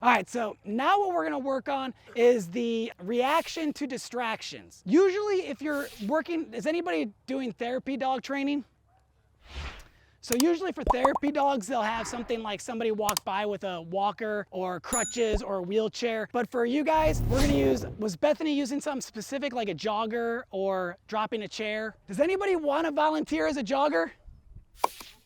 All right, so now what we're gonna work on is the reaction to distractions. Usually if you're working, is anybody doing therapy dog training? So usually for therapy dogs, they'll have something like somebody walk by with a walker or crutches or a wheelchair. But for you guys, we're gonna use, was Bethany using something specific like a jogger or dropping a chair? Does anybody wanna volunteer as a jogger?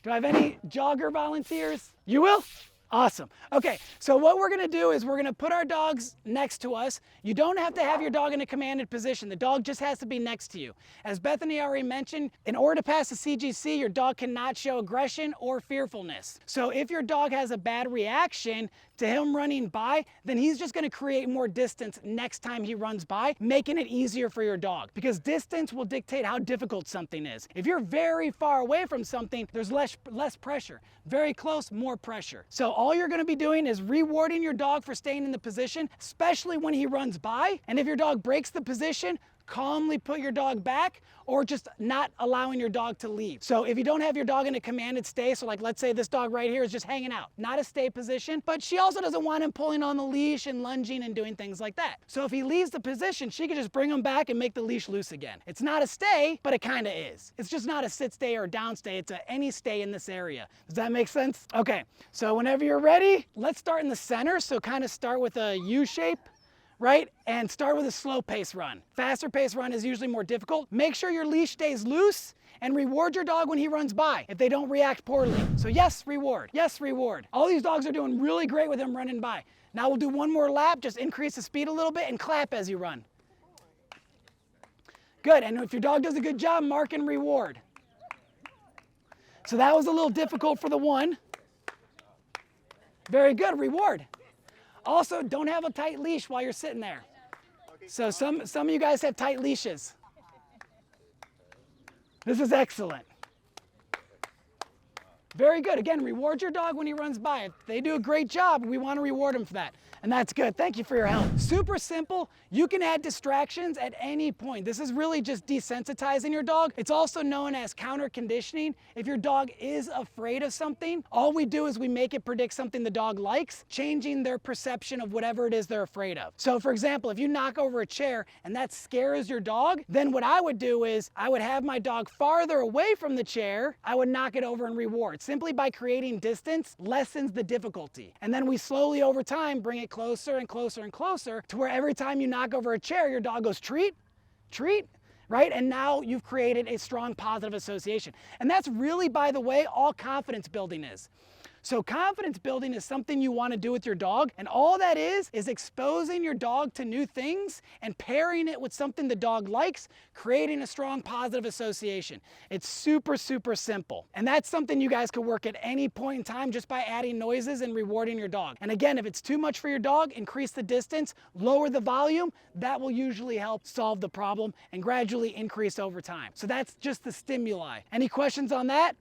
Do I have any jogger volunteers? You will? Awesome. Okay, so what we're gonna do is we're gonna put our dogs next to us. You don't have to have your dog in a commanded position. The dog just has to be next to you. As Bethany already mentioned, in order to pass the CGC, your dog cannot show aggression or fearfulness. So if your dog has a bad reaction to him running by, then he's just gonna create more distance next time he runs by, making it easier for your dog. Because distance will dictate how difficult something is. If you're very far away from something, there's less pressure. Very close, more pressure. So all you're gonna be doing is rewarding your dog for staying in the position, especially when he runs by. And if your dog breaks the position, calmly put your dog back, or just not allowing your dog to leave. So if you don't have your dog in a commanded stay, so like let's say this dog right here is just hanging out, not a stay position, but she also doesn't want him pulling on the leash and lunging and doing things like that. So if he leaves the position, she can just bring him back and make the leash loose again. It's not a stay, but it kind of is. It's just not a sit stay or a down stay, it's a any stay in this area. Does that make sense? Okay, so whenever you're ready, let's start in the center. So kind of start with a U shape, right? And start with a slow pace run. Faster pace run is usually more difficult. Make sure your leash stays loose and reward your dog when he runs by if they don't react poorly. So yes, reward. Yes, reward. All these dogs are doing really great with him running by. Now we'll do one more lap, just increase the speed a little bit and clap as you run. Good, and if your dog does a good job, mark and reward. So that was a little difficult for the one. Very good, reward. Also, don't have a tight leash while you're sitting there. So some of you guys have tight leashes. This is excellent. Very good. Again, reward your dog when he runs by. If they do a great job, we want to reward them for that. And that's good. Thank you for your help. Super simple. You can add distractions at any point. This is really just desensitizing your dog. It's also known as counter conditioning. If your dog is afraid of something, all we do is we make it predict something the dog likes, changing their perception of whatever it is they're afraid of. So for example, if you knock over a chair and that scares your dog, then what I would do is I would have my dog farther away from the chair. I would knock it over and reward. Simply by creating distance lessens the difficulty. And then we slowly over time bring it closer and closer and closer to where every time you knock over a chair, your dog goes treat, treat, right? And now you've created a strong positive association. And that's really, by the way, all confidence building is. So confidence building is something you want to do with your dog, and all that is exposing your dog to new things and pairing it with something the dog likes, creating a strong positive association. It's super, super simple. And that's something you guys can work at any point in time just by adding noises and rewarding your dog. And again, if it's too much for your dog, increase the distance, lower the volume. That will usually help solve the problem and gradually increase over time. So that's just the stimuli. Any questions on that?